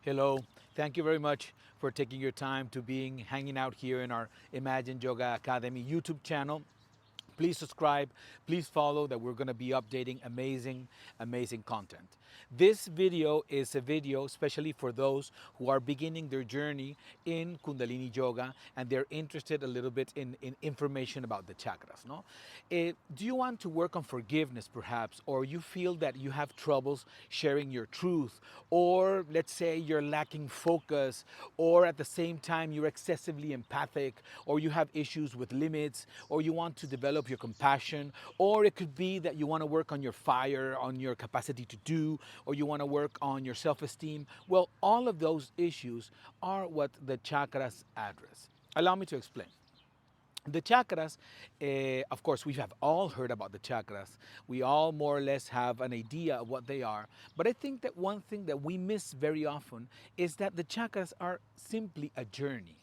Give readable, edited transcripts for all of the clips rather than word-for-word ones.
Hello. Thank you very much for taking your time to hanging out here in our Imagine Yoga Academy YouTube channel. Please subscribe, please follow that we're going to be updating amazing content. This video is a video especially for those who are beginning their journey in Kundalini Yoga and they're interested a little bit in information about the chakras. No? Do you want to work on forgiveness perhaps, or you feel that you have troubles sharing your truth, or let's say you're lacking focus, or at the same time you're excessively empathic, or you have issues with limits, or you want to develop your compassion, or it could be that you want to work on your fire, on your capacity to do, or you want to work on your self-esteem. Well, all of those issues are what the chakras address. Allow me to explain. The chakras, of course, we have all heard about the chakras. We all more or less have an idea of what they are. But I think that one thing that we miss very often is that the chakras are simply a journey.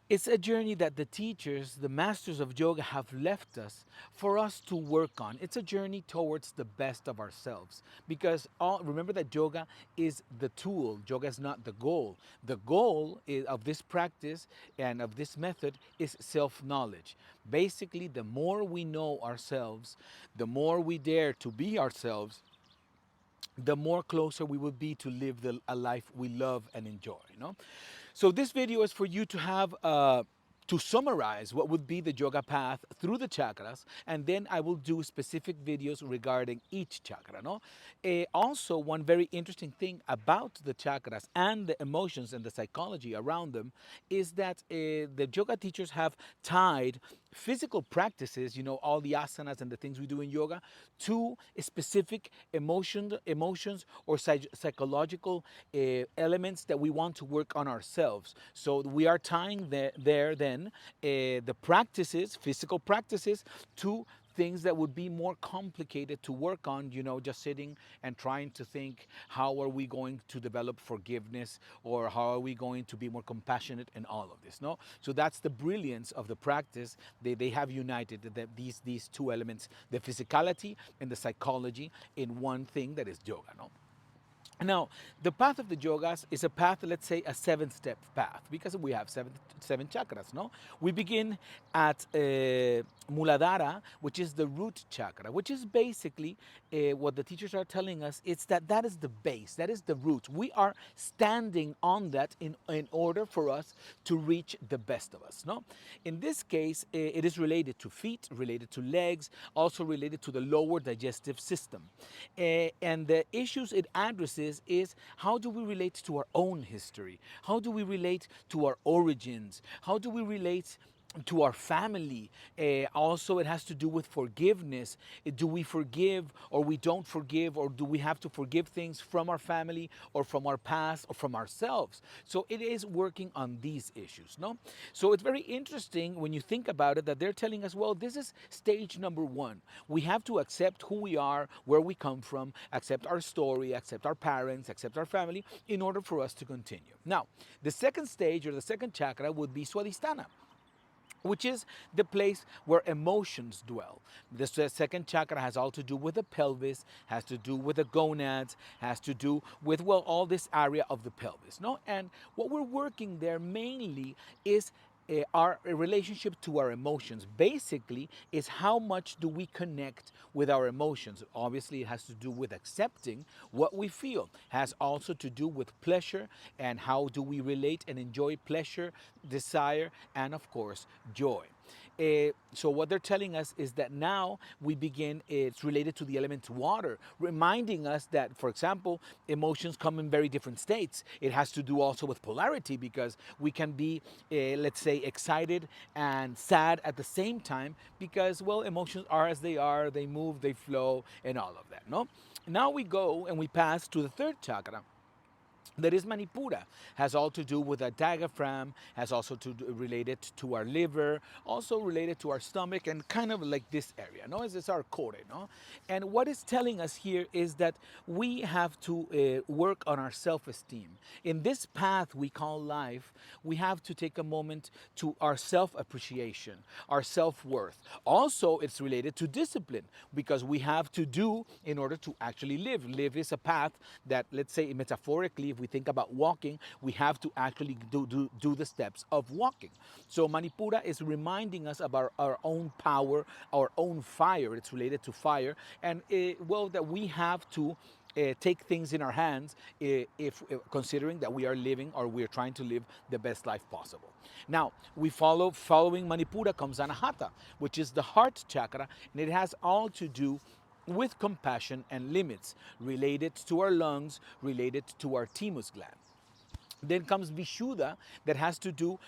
It's a journey that the teachers, the masters of yoga, have left us for us to work on. It's a journey towards the best of ourselves. Because remember that yoga is the tool, yoga is not the goal. The goal of this practice and of this method is self knowledge. Basically, the more we know ourselves, the more we dare to be ourselves, the more closer we will be to live a life we love and enjoy. So this video is for you to have to summarize what would be the yoga path through the chakras, and then I will do specific videos regarding each chakra. No, also one very interesting thing about the chakras and the emotions and the psychology around them is that the yoga teachers have tied physical practices, all the asanas and the things we do in yoga, to specific emotions or psychological elements that we want to work on ourselves. So we are tying there then the practices, physical practices, to things that would be more complicated to work on, just sitting and trying to think, how are we going to develop forgiveness, or how are we going to be more compassionate, and all of this. No, so that's the brilliance of the practice. They have united these two elements, the physicality and the psychology, in one thing that is yoga. No. Now, the path of the yogas is a path, let's say a 7-step path, because we have seven chakras, no? We begin at Muladhara, which is the root chakra, which is basically what the teachers are telling us. It's that is the base, that is the root. We are standing on that in order for us to reach the best of us, no? In this case, it is related to feet, related to legs, also related to the lower digestive system. And the issues it addresses is how do we relate to our own history? How do we relate to our origins? How do we relate to our family? Also, it has to do with forgiveness. Do we forgive, or we don't forgive, or do we have to forgive things from our family or from our past or from ourselves? So it is working on these issues, no? So it's very interesting when you think about it that they're telling us, well, this is stage number 1. We have to accept who we are, where we come from, accept our story, accept our parents, accept our family, in order for us to continue. Now, the second stage, or the second chakra, would be Swadhisthana, which is the place where emotions dwell. The second chakra has all to do with the pelvis, has to do with the gonads, has to do with, well, all this area of the pelvis. No? And what we're working there mainly is our relationship to our emotions. Basically, is how much do we connect with our emotions. Obviously, it has to do with accepting what we feel. Has also to do with pleasure, and how do we relate and enjoy pleasure, desire, and of course, joy. So what they're telling us is that now we begin, it's related to the element water, reminding us that, for example, emotions come in very different states. It has to do also with polarity, because we can be, let's say, excited and sad at the same time, because, well, emotions are as they are, they move, they flow, and all of that, no? Now we go and we pass to the third chakra, that is Manipura, has all to do with a diaphragm, has also to do related to our liver, also related to our stomach, and kind of like this area, no? It's our core, no? And what it's telling us here is that we have to work on our self-esteem. In this path we call life, we have to take a moment to our self-appreciation, our self-worth. Also, it's related to discipline, because we have to do in order to actually live. Live is a path that, let's say metaphorically, if we we think about walking, we have to actually do the steps of walking. So Manipura is reminding us about our own power, our own fire. It's related to fire, and well, that we have to take things in our hands if considering that we are living or we are trying to live the best life possible. Now, following Manipura comes Anahata, which is the heart chakra, and it has all to do with compassion and limits related to our lungs, related to our thymus gland. Then comes Vishuddha, that has to do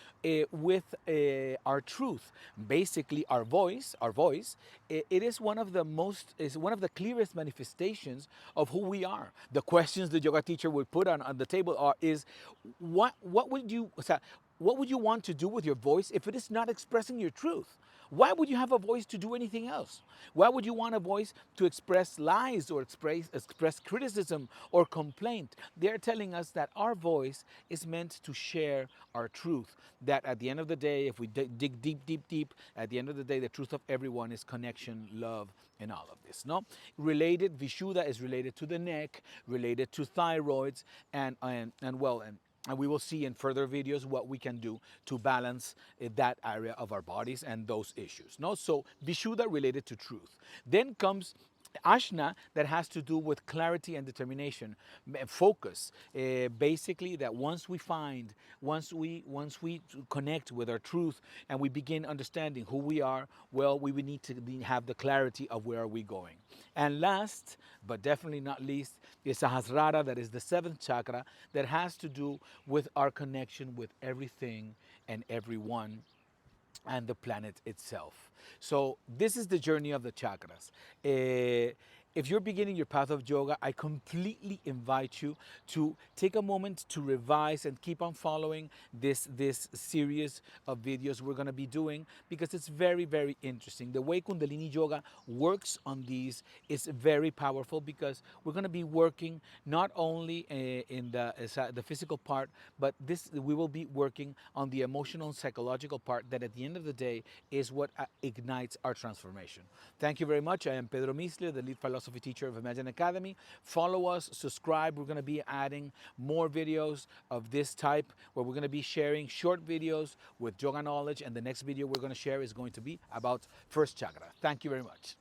with our truth, basically our voice. Our voice, it is one of the clearest manifestations of who we are. The questions the yoga teacher would put on the table is, what would you, what would you want to do with your voice if it is not expressing your truth? Why would you have a voice to do anything else? Why would you want a voice to express lies or express criticism or complaint? They're telling us that our voice is meant to share our truth. That at the end of the day, if we dig deep, deep, deep, at the end of the day, the truth of everyone is connection, love, and all of this. No, related, Vishuddha is related to the neck, related to thyroids, and we will see in further videos what we can do to balance that area of our bodies and those issues. No, so Vishuddha related to truth. Then comes Ashna, that has to do with clarity and determination, focus. Basically, that once we connect with our truth and we begin understanding who we are, well, we would need to have the clarity of where are we going. And last, but definitely not least, is Sahasrara, that is the seventh chakra, that has to do with our connection with everything and everyone and the planet itself. So this is the journey of the chakras. If you're beginning your path of yoga, I completely invite you to take a moment to revise and keep on following this series of videos we're going to be doing, because it's very, very interesting. The way Kundalini Yoga works on these is very powerful, because we're going to be working not only in the physical part, but we will be working on the emotional and psychological part, that at the end of the day is what ignites our transformation. Thank you very much. I am Pedro Misle, the lead philosophy teacher of Imagine Academy. Follow us, subscribe. We're going to be adding more videos of this type, where we're going to be sharing short videos with yoga knowledge, and the next video we're going to share is going to be about first chakra. Thank you very much.